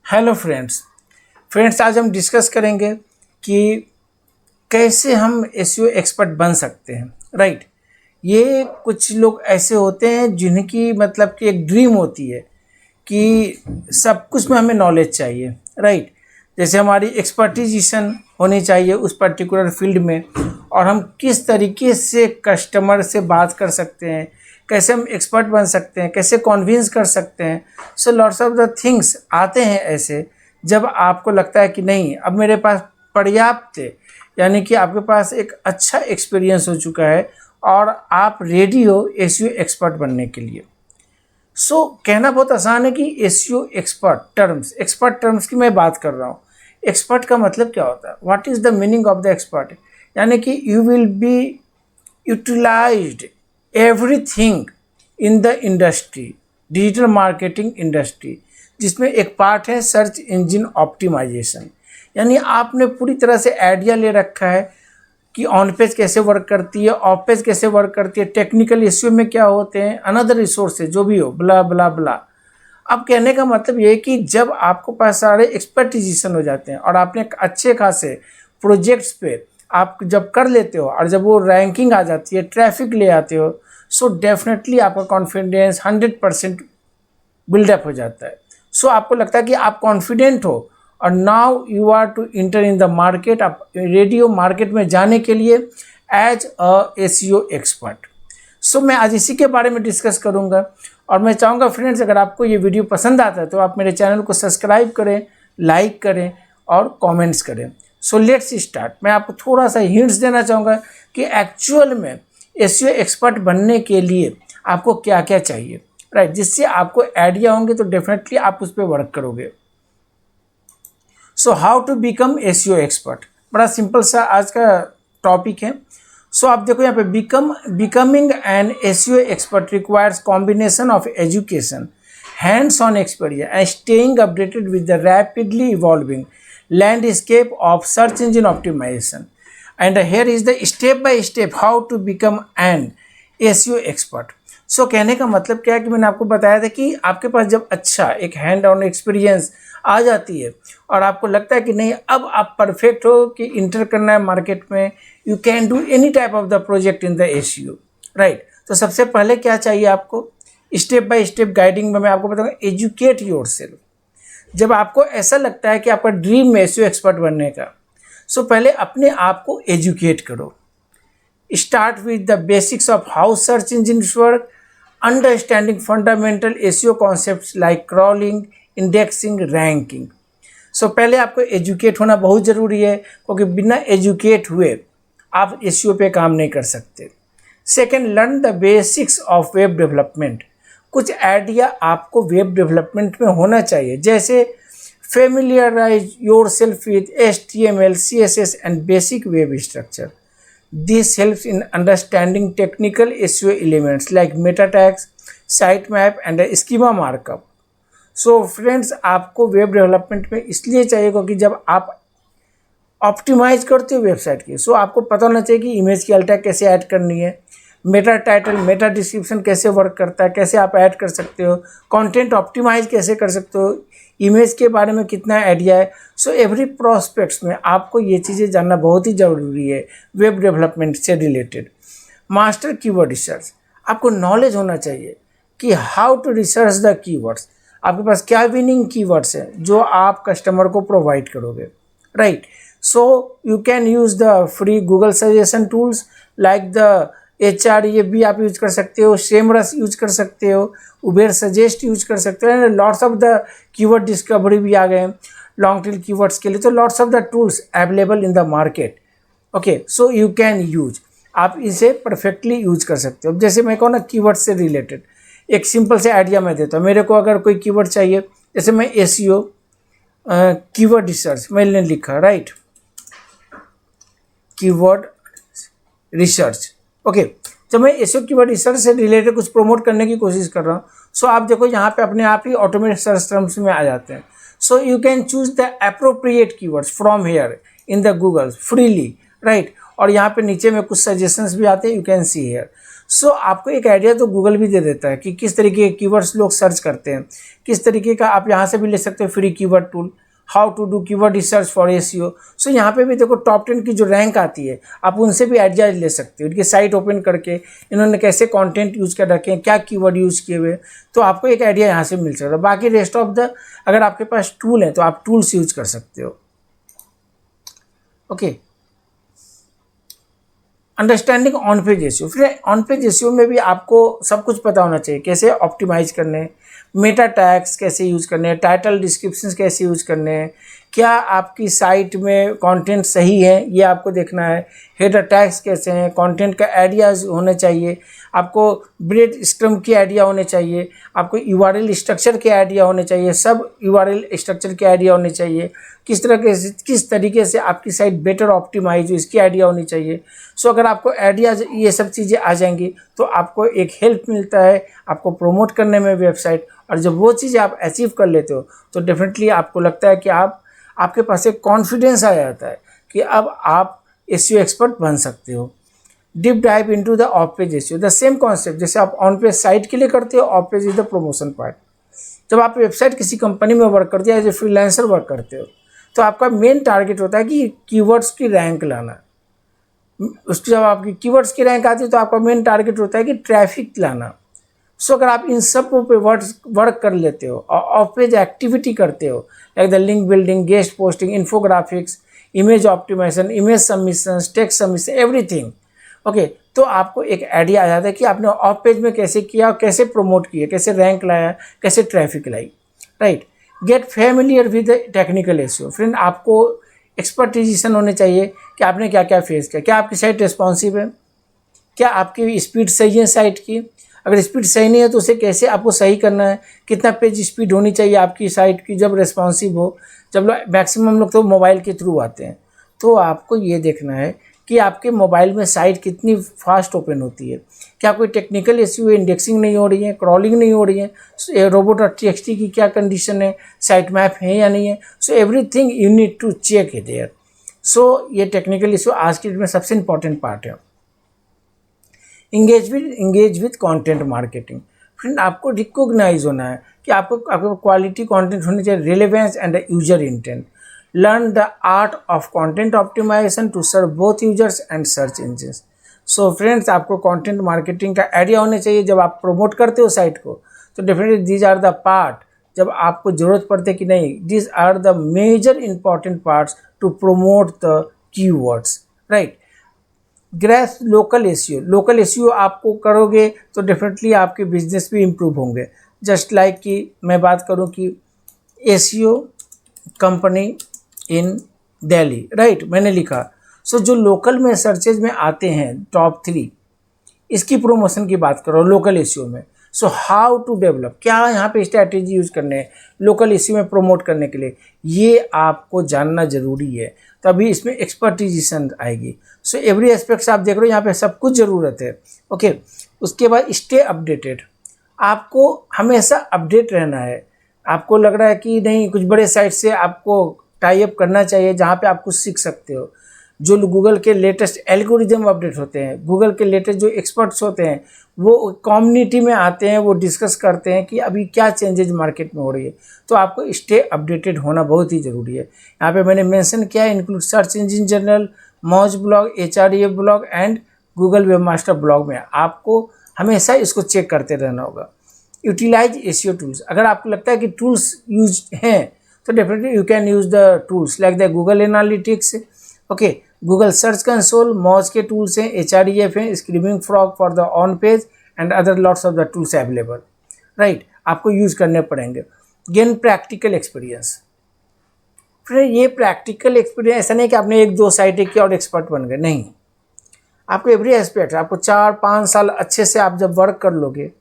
Hello friends आज हम discuss करेंगे कि कैसे हम एसईओ एक्सपर्ट बन सकते हैं। राइट, ये कुछ लोग ऐसे होते हैं जिनकी मतलब कि एक ड्रीम होती है कि सब कुछ में हमें नॉलेज चाहिए। राइट, जैसे हमारी एक्सपर्टिजेशन होनी चाहिए उस पर्टिकुलर फील्ड में, और हम किस तरीके से कस्टमर से बात कर सकते हैं, कैसे हम एक्सपर्ट बन सकते हैं, कैसे कन्विंस कर सकते हैं। So lots of the things आते हैं ऐसे जब आपको लगता है कि नहीं, अब मेरे पास पर्याप्त है, यानी कि आपके पास एक अच्छा एक्सपीरियंस हो चुका है और आप रेडी हो एसईओ एक्सपर्ट बनने के लिए। सो कहना बहुत आसान है कि एसईओ एक्सपर्ट टर्म्स की मैं बात कर रहा हूँ। एक्सपर्ट का मतलब क्या होता है, what is the meaning of the expert, यानी कि you will be utilized everything in the industry, digital marketing industry, जिसमें एक पार्ट है सर्च इंजन ऑप्टिमाइजेशन। यानी आपने पूरी तरह से आइडिया ले रखा है कि ऑन पेज कैसे वर्क करती है, ऑफ पेज कैसे वर्क करती है, टेक्निकल इश्यू में क्या होते हैं, अनदर रिसोर्सेज जो भी हो, ब्ला ब्ला ब्ला। अब कहने का मतलब ये है कि जब आपको पास सारे एक्सपर्टिजेशन हो जाते हैं और आपने अच्छे खासे प्रोजेक्ट्स पे आप जब कर लेते हो और जब वो रैंकिंग आ जाती है, ट्रैफिक ले आते हो, सो डेफिनेटली आपका कॉन्फिडेंस 100% बिल्डअप हो जाता है। सो आपको लगता है कि आप कॉन्फिडेंट हो और now you are to enter in the market, आप रेडी हो मार्केट में जाने के लिए as a SEO expert. So मैं आज इसी के बारे में डिस्कस करूंगा और मैं चाहूँगा फ्रेंड्स, अगर आपको ये वीडियो पसंद आता है तो आप मेरे चैनल को सब्सक्राइब करें, लाइक करें और कमेंट्स करें। So let's start. मैं आपको थोड़ा सा हिंट्स देना चाहूँगा कि एक्चुअल में एसईओ एक्सपर्ट बनने के लिए आपको क्या क्या चाहिए। राइट, जिससे आपको आइडिया होंगे तो डेफिनेटली आप उस पर वर्क करोगे। So how to become SEO expert, बड़ा सिंपल सा आज का टॉपिक है। सो आप देखो यहाँ पे becoming an SEO expert requires combination of education, hands on experience and staying updated with the rapidly evolving landscape of search engine optimization. And here is the step by step how to become an SEO expert. सो कहने का मतलब क्या है कि मैंने आपको बताया था कि आपके पास जब अच्छा एक हैंड ऑन एक्सपीरियंस आ जाती है और आपको लगता है कि नहीं, अब आप परफेक्ट हो कि इंटर करना है मार्केट में, you can do any type of the project in the SEO। Right, तो सबसे पहले क्या चाहिए आपको, स्टेप बाय स्टेप गाइडिंग में मैं आपको बताऊंगा, एजुकेट योरसेल्फ। जब आपको ऐसा लगता है कि आपका ड्रीम है एसईओ एक्सपर्ट बनने का, सो पहले अपने आप को एजुकेट करो। Start with the basics of how search engines work, understanding fundamental SEO concepts like crawling, indexing, ranking. So पहले आपको एजुकेट होना बहुत ज़रूरी है, क्योंकि बिना एजुकेट हुए आप एसईओ पे काम नहीं कर सकते। Second, learn the basics of web development. कुछ आइडिया आपको वेब डेवलपमेंट में होना चाहिए, जैसे familiarise yourself with HTML, CSS and basic web structure. This helps in understanding technical SEO elements like Meta tags, site map and schema markup. So friends, आपको web development में इसलिए चाहिए क्योंकि जब आप ऑप्टिमाइज करते हो वेबसाइट की, सो आपको पता होना चाहिए कि इमेज की अल्ट टैग कैसे ऐड करनी है, मेटा टाइटल, मेटा डिस्क्रिप्शन कैसे वर्क करता है, कैसे आप ऐड कर सकते हो, कंटेंट ऑप्टिमाइज कैसे कर सकते हो, इमेज के बारे में कितना आइडिया है। सो एवरी प्रोस्पेक्ट्स में आपको ये चीज़ें जानना बहुत ही ज़रूरी है वेब डेवलपमेंट से रिलेटेड। मास्टर कीवर्ड रिसर्च, आपको नॉलेज होना चाहिए कि how to research the keywords, आपके पास क्या विनिंग कीवर्ड्स हैं जो आप कस्टमर को प्रोवाइड करोगे। Right, so you can use the free Google suggestion tools like the HR, ये भी आप यूज कर सकते हो, सेमरस यूज कर सकते हो, उबेर सजेस्ट यूज कर सकते हो। Lots of the keyword discovery भी आ गए हैं लॉन्ग टेल कीवर्ड्स के लिए, तो lots of the tools available in the market. Okay, so you can use, आप इसे परफेक्टली यूज कर सकते हो। जैसे मैं कहूँ ना, कीवर्ड से रिलेटेड एक सिंपल से आइडिया मैं देता हूँ। मेरे को अगर कोई कीवर्ड चाहिए, जैसे मैं SEO कीवर्ड रिसर्च मैंने लिखा, राइट, कीवर्ड रिसर्च। ओके, जब मैं एसईओ कीवर्ड रिसर्च से रिलेटेड कुछ प्रमोट करने की कोशिश कर रहा हूँ, सो आप देखो यहाँ पे अपने आप ही ऑटोमेटिक सर्च टर्म्स में आ जाते हैं। So you can choose the appropriate keywords from here in the Google freely. Right, और यहाँ पे नीचे में कुछ सजेशंस भी आते हैं, यू कैन सी हेयर। सो आपको एक आइडिया तो गूगल भी दे देता है कि किस तरीके के कीवर्ड्स लोग सर्च करते हैं, किस तरीके का। आप यहाँ से भी ले सकते हो free keyword tool, how to do keyword research for SEO. So यहाँ पे भी देखो टॉप 10 की जो रैंक आती है, आप उनसे भी आइडिया ले सकते हो। उनकी साइट ओपन करके इन्होंने कैसे कंटेंट यूज़ कर रखे हैं, क्या कीवर्ड यूज़ किए हुए, तो आपको एक आइडिया यहाँ से मिल सकता है। बाकी रेस्ट ऑफ द, अगर आपके पास टूल है तो आप टूल्स यूज कर सकते हो। Okay, understanding on page SEO. फिर ऑन पेज एसईओ में भी आपको सब कुछ पता होना चाहिए, कैसे ऑप्टिमाइज करने, मेटा टैग्स कैसे यूज़ करने हैं, टाइटल डिस्क्रिप्शंस कैसे यूज़ करने हैं, क्या आपकी साइट में कंटेंट सही है ये आपको देखना है, हेडर टैग्स कैसे हैं, कंटेंट का आइडियाज़ होने चाहिए, आपको ब्रेड स्क्रम की आइडिया होने चाहिए, आपको यूआरएल स्ट्रक्चर के आइडिया होने चाहिए, सब यूआरएल स्ट्रक्चर के आइडिया होने चाहिए, किस तरीके से आपकी साइट बेटर ऑप्टिमाइज हो इसकी आइडिया होनी चाहिए। सो अगर आपको आइडियाज ये सब चीज़ें आ जाएंगी तो आपको एक हेल्प मिलता है आपको प्रमोट करने में वेबसाइट। और जब वो चीज़ें आप अचीव कर लेते हो तो डेफिनेटली आपको लगता है कि आपके पास एक कॉन्फिडेंस आ जाता है कि अब आप एसईओ एक्सपर्ट बन सकते हो। Deep dive into the of page SEO, the same concept जैसे आप ऑन पेज साइट के लिए करते हो, of page is the promotion part. जब आप वेबसाइट किसी कंपनी में वर्क करते हो, एज ए फ्रीलांसर वर्क करते हो, तो आपका मेन टारगेट होता है कि कीवर्ड्स की रैंक लाना। उसकी जब आपकी कीवर्ड्स की रैंक आती है तो आपका मेन टारगेट होता है कि ट्रैफिक लाना। सो अगर आप इन सब पे वर्क कर लेते हो और ऑफ पेज एक्टिविटी करते हो, like the link building, guest posting, infographics, image optimisation, image submission, text submission, everything, okay, तो आपको एक आइडिया आ जाता है कि आपने ऑफ पेज में कैसे किया, कैसे प्रमोट किया, कैसे रैंक लाया, कैसे ट्रैफिक लाई, right. Get familiar with technical SEO. Friend, आपको एक्सपर्टिजेशन होने चाहिए कि आपने क्या क्या फेस किया, क्या आपकी साइट रिस्पॉन्सिव है, क्या आपकी स्पीड सही है साइट की, अगर स्पीड सही नहीं है तो उसे कैसे आपको सही करना है, कितना पेज स्पीड होनी चाहिए आपकी साइट की जब रिस्पॉन्सिव हो। जब लोग मैक्सिमम लोग तो मोबाइल के थ्रू आते हैं, तो आपको ये देखना है कि आपके मोबाइल में साइट कितनी फास्ट ओपन होती है, क्या कोई टेक्निकल इश्यू है, इंडेक्सिंग नहीं हो रही है, क्रॉलिंग नहीं हो रही है, रोबोट.txt की क्या कंडीशन है, साइट मैप है या नहीं है। So everything you need to check it there. So ये टेक्निकल इश्यू आज की डेट में सबसे इंपॉर्टेंट पार्ट है। Engage with content marketing. Friend, आपको रिकॉग्नाइज होना है कि आपको क्वालिटी कंटेंट होनी चाहिए, relevance and user intent. Learn the art of content optimisation to serve both users and search engines. So friends, आपको कंटेंट मार्केटिंग का आइडिया होना चाहिए। जब आप प्रमोट करते हो साइट को तो definitely these are the part, जब आपको जरूरत पड़ती है कि नहीं, these are the major important parts to promote the keywords, right. Grace local SEO. Local SEO आपको करोगे तो डेफिनेटली आपके बिजनेस भी इम्प्रूव होंगे। जस्ट लाइक कि मैं बात करूं कि एसईओ कंपनी इन दिल्ली, राइट, मैंने लिखा। सो जो लोकल में सर्चेज में आते हैं टॉप 3, इसकी प्रमोशन की बात करो लोकल एसईओ में। सो हाउ टू डेवलप, क्या यहाँ पे स्ट्रैटेजी यूज़ करने हैं लोकल एसईओ में प्रमोट करने के लिए, ये आपको जानना ज़रूरी है, तभी इसमें एक्सपर्टिजेशन आएगी। सो एवरी एस्पेक्ट्स आप देख रहे हो, यहाँ पे सब कुछ ज़रूरत है, ओके। उसके बाद स्टे अपडेटेड, आपको हमेशा अपडेट रहना है। आपको लग रहा है कि नहीं, कुछ बड़े साइट से आपको टाई अप करना चाहिए जहाँ पे आप कुछ सीख सकते हो। जो गूगल के लेटेस्ट एल्गोरिदम अपडेट होते हैं, गूगल के लेटेस्ट जो एक्सपर्ट्स होते हैं, वो कम्युनिटी में आते हैं, वो डिस्कस करते हैं कि अभी क्या चेंजेज मार्केट में हो रही है। तो आपको स्टे अपडेटेड होना बहुत ही ज़रूरी है। यहाँ पे मैंने मेंशन किया है, इंक्लूड सर्च इंजन जनरल, मौज blog, HRDF blog and Google webmaster blog में आपको हमेशा इसको चेक करते रहना होगा। यूटिलाइज एसईओ टूल्स, अगर आपको लगता है कि टूल्स यूज हैं तो definitely you can use the tools like the Google analytics, okay, Google search console, मौज के टूल्स हैं, HRDF हैं, screaming frog for the on page and other lots of the tools available, right, आपको use करने पड़ेंगे। Gain practical experience. फिर ये practical experience ऐसा नहीं कि आपने 1-2 साइटें किया और एक्सपर्ट बन गए, नहीं, आपको एवरी एस्पेक्ट, आपको 4-5 साल अच्छे से आप जब वर्क कर लोगे,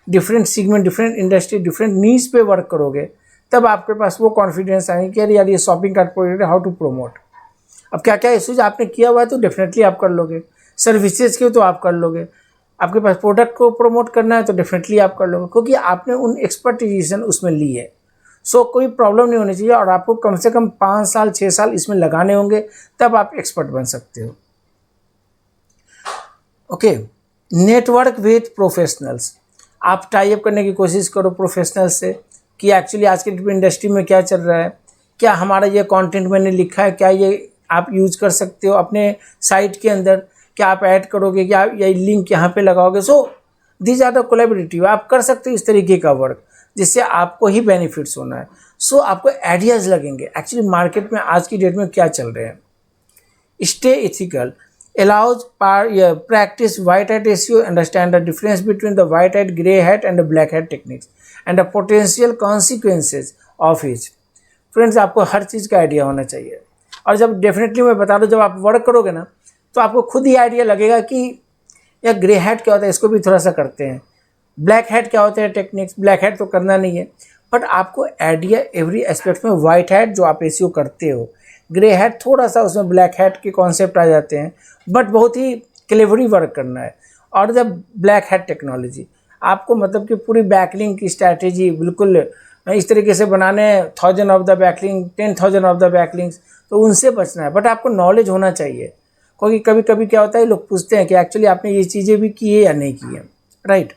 different segment, different industry, different needs पे वर्क करोगे, तब आपके पास वो कॉन्फिडेंस आएगी कि अरे यार ये शॉपिंग कार्ट प्रोजेक्ट है, हाउ टू प्रमोट। अब क्या क्या इश्यूज आपने किया हुआ है तो डेफिनेटली आप कर लोगे, सर्विसेज के तो आप कर लोगे, आपके पास प्रोडक्ट को प्रमोट करना है तो डेफिनेटली आप कर लोगे, क्योंकि आपने उन एक्सपर्टिजेशन उसमें ली है। सो कोई प्रॉब्लम नहीं होनी चाहिए, और आपको कम से कम 5 साल 6 साल इसमें लगाने होंगे, तब आप एक्सपर्ट बन सकते हो, ओके। नेटवर्क विथ प्रोफेशनल्स, आप टाई अप करने की कोशिश करो प्रोफेशनल्स से कि एक्चुअली आज के इंडस्ट्री में क्या चल रहा है, क्या हमारा ये कंटेंट मैंने लिखा है, क्या ये आप यूज़ कर सकते हो अपने साइट के अंदर, क्या आप ऐड करोगे, क्या ये लिंक यहाँ पे लगाओगे। So these are the collaborative, आप कर सकते हो इस तरीके का वर्क जिससे आपको ही बेनिफिट्स होना है। सो आपको आइडियाज़ लगेंगे एक्चुअली मार्केट में आज की डेट में क्या चल रहे हैं। Stay ethical, allows practice white hat SEO, understand the difference between the white hat, grey hat and the black hat techniques and the potential consequences of each। Friends आपको हर चीज़ का आइडिया होना चाहिए, और जब डेफिनेटली मैं बता दूं, जब आप वर्क करोगे ना तो आपको खुद ही आइडिया लगेगा कि यार ग्रे हैट क्या होता है, इसको भी थोड़ा सा करते हैं, ब्लैक हैट क्या होता है टेक्निक्स, ब्लैक हैट तो करना नहीं है, बट आपको आइडिया एवरी एस्पेक्ट में। वाइट हैट जो आप एसईओ करते हो, ग्रे हैट थोड़ा सा उसमें ब्लैक हैट के कॉन्सेप्ट आ जाते हैं, बट बहुत ही क्लेवरी वर्क करना है। और जब ब्लैक हैट टेक्नोलॉजी आपको मतलब कि पूरी बैकलिंक की स्ट्रैटेजी बिल्कुल इस तरीके से बनाने, 1000 of the backlink, 10,000 of the backlinks, तो उनसे बचना है। बट आपको नॉलेज होना चाहिए, क्योंकि कभी कभी क्या होता है लोग पूछते हैं कि एक्चुअली आपने ये चीज़ें भी की है या नहीं की है, राइट।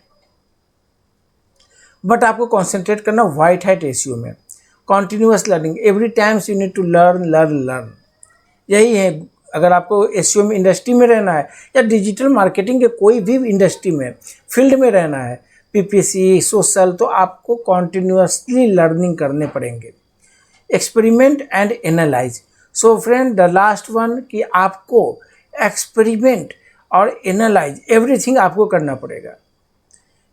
बट आपको कॉन्सेंट्रेट करना वाइट हैट एसईओ में, continuous learning, every times you need to learn. यही है, अगर आपको एसईओ में इंडस्ट्री में रहना है या डिजिटल मार्केटिंग के कोई भी इंडस्ट्री में फील्ड में रहना है, पीपीसी, सोशल, तो आपको कॉन्टिन्यूअसली लर्निंग करने पड़ेंगे। Experiment and analyse. So friend the last one कि आपको एक्सपेरिमेंट और एनालाइज एवरीथिंग आपको करना पड़ेगा।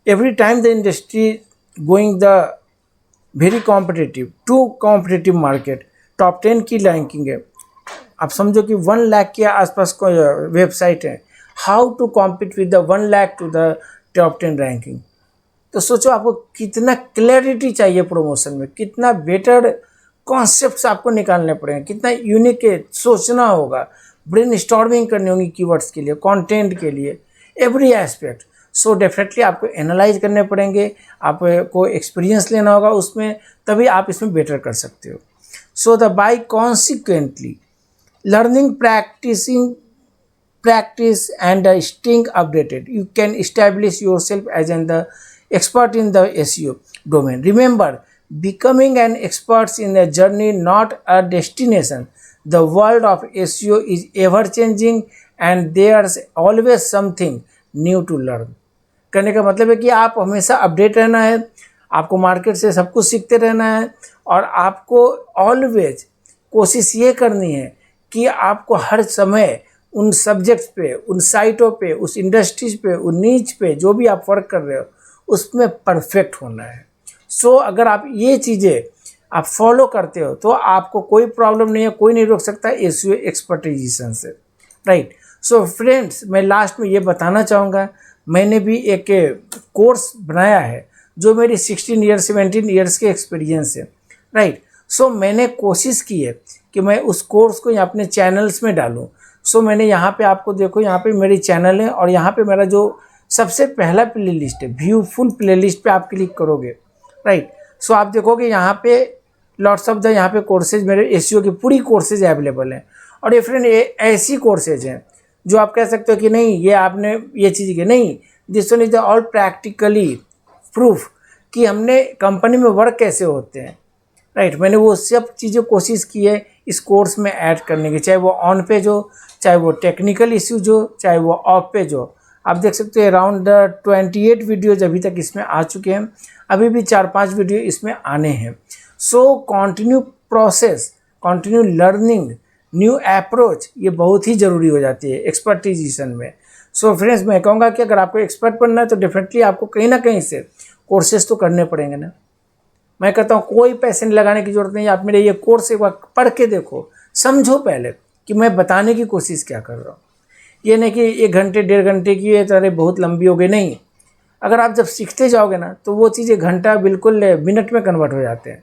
Every time the industry going the very competitive to competitive market, top 10 की रैंकिंग है, आप समझो कि 1 लाख के आसपास कोई वेबसाइट है, how to compete with the 1 lakh to the top 10 ranking. तो सोचो आपको कितना क्लैरिटी चाहिए प्रोमोशन में, कितना बेटर कॉन्सेप्ट्स आपको निकालने पड़ेंगे, कितना यूनिक सोचना होगा, ब्रेन स्टॉर्मिंग करनी होगी कीवर्ड्स के लिए, कंटेंट के लिए, एवरी एस्पेक्ट। सो डेफिनेटली आपको एनालाइज करने पड़ेंगे, आपको एक्सपीरियंस लेना होगा उसमें, तभी आप इसमें बेटर कर सकते हो। So the by consequently learning, practice and staying updated, you can establish yourself as the expert in the SEO domain. Remember, becoming an expert in a journey, not a destination. The world of SEO is ever changing and there's always something new to learn। कहने का मतलब है कि आप हमेशा update रहना है, आपको मार्केट से सब कुछ सीखते रहना है, और आपको ऑलवेज कोशिश ये करनी है कि आपको हर समय उन सब्जेक्ट्स पे, उन साइटों पे, उस इंडस्ट्रीज पे, उन नीच पे जो भी आप वर्क कर रहे हो उसमें परफेक्ट होना है। सो अगर आप ये चीज़ें आप फॉलो करते हो तो आपको कोई प्रॉब्लम नहीं है, कोई नहीं रोक सकता एसईओ एक्सपर्टाइजेशन से, राइट। सो फ्रेंड्स मैं लास्ट में ये बताना चाहूँगा, मैंने भी एक कोर्स बनाया है जो मेरी 16 ईयर्स 17 ईयर्स के एक्सपीरियंस है, राइट। सो मैंने कोशिश की है कि मैं उस कोर्स को यहाँ अपने चैनल्स में डालूँ। सो मैंने यहाँ पे आपको देखो, यहाँ पे मेरी चैनल है और यहाँ पे मेरा जो सबसे पहला प्लेलिस्ट है, व्यू फुल प्लेलिस्ट पे आप क्लिक करोगे, राइट। सो आप देखोगे यहाँ पे लॉट्स ऑफ द यहाँ पे कोर्सेज, मेरे एसईओ की पूरी कोर्सेज अवेलेबल हैं। और ये फ्रेंड ऐसी कोर्सेज हैं जो आप कह सकते हो कि नहीं ये आपने ये चीज़ की नहीं, this one is the all practically proof कि हमने कंपनी में वर्क कैसे होते हैं, राइट। मैंने वो सब चीज़ें कोशिश की है इस कोर्स में ऐड करने की, चाहे वो ऑन पेज हो, चाहे वो टेक्निकल इश्यूज हो, चाहे वो ऑफ पेज हो। आप देख सकते हो अराउंड 28 वीडियोज अभी तक इसमें आ चुके हैं, अभी भी 4-5 वीडियो इसमें आने हैं। So continue process, continue learning, new approach, ये बहुत ही ज़रूरी हो जाती है एक्सपर्टाइजेशन में। सो फ्रेंड्स मैं कहूँगा कि अगर आपको एक्सपर्ट बनना है तो डेफिनेटली आपको कहीं ना कहीं से कोर्सेज तो करने पड़ेंगे ना। मैं कहता हूँ कोई पैसे नहीं लगाने की ज़रूरत नहीं, आप मेरे ये कोर्स एक बार पढ़ के देखो, समझो पहले कि मैं बताने की कोशिश क्या कर रहा हूँ। ये नहीं कि 1 घंटे 1.5 घंटे की है तो अरे बहुत लंबी हो गई, नहीं। अगर आप जब सीखते जाओगे ना तो वो चीज़ें घंटा बिल्कुल मिनट में कन्वर्ट हो जाते हैं।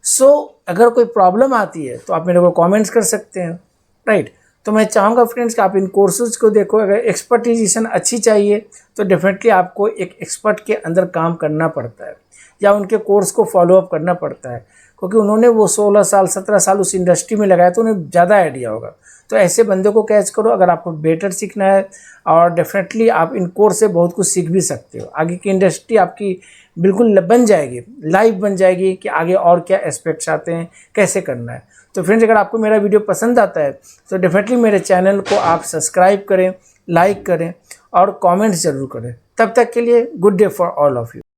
सो अगर कोई प्रॉब्लम आती है तो आप मेरे को कमेंट्स कर सकते हैं, राइट। तो मैं चाहूँगा फ्रेंड्स कि आप इन कोर्सेज को देखो। अगर एक्सपर्टाइजेशन अच्छी चाहिए तो डेफिनेटली आपको एक एक्सपर्ट के अंदर काम करना पड़ता है या उनके कोर्स को फॉलो अप करना पड़ता है। क्योंकि उन्होंने वो 16 साल 17 साल उस इंडस्ट्री में लगाया तो उन्हें ज़्यादा आइडिया होगा। तो ऐसे बंदे को कैच करो अगर आपको बेटर सीखना है, और डेफिनेटली आप इन कोर्स से बहुत कुछ सीख भी सकते हो। आगे की इंडस्ट्री आपकी बिल्कुल बन जाएगी, लाइव बन जाएगी कि आगे और क्या एस्पेक्ट्स आते हैं, कैसे करना है। तो फ्रेंड्स, अगर आपको मेरा वीडियो पसंद आता है तो डेफिनेटली मेरे चैनल को आप सब्सक्राइब करें, लाइक करें और कमेंट्स ज़रूर करें। तब तक के लिए good day for all of you.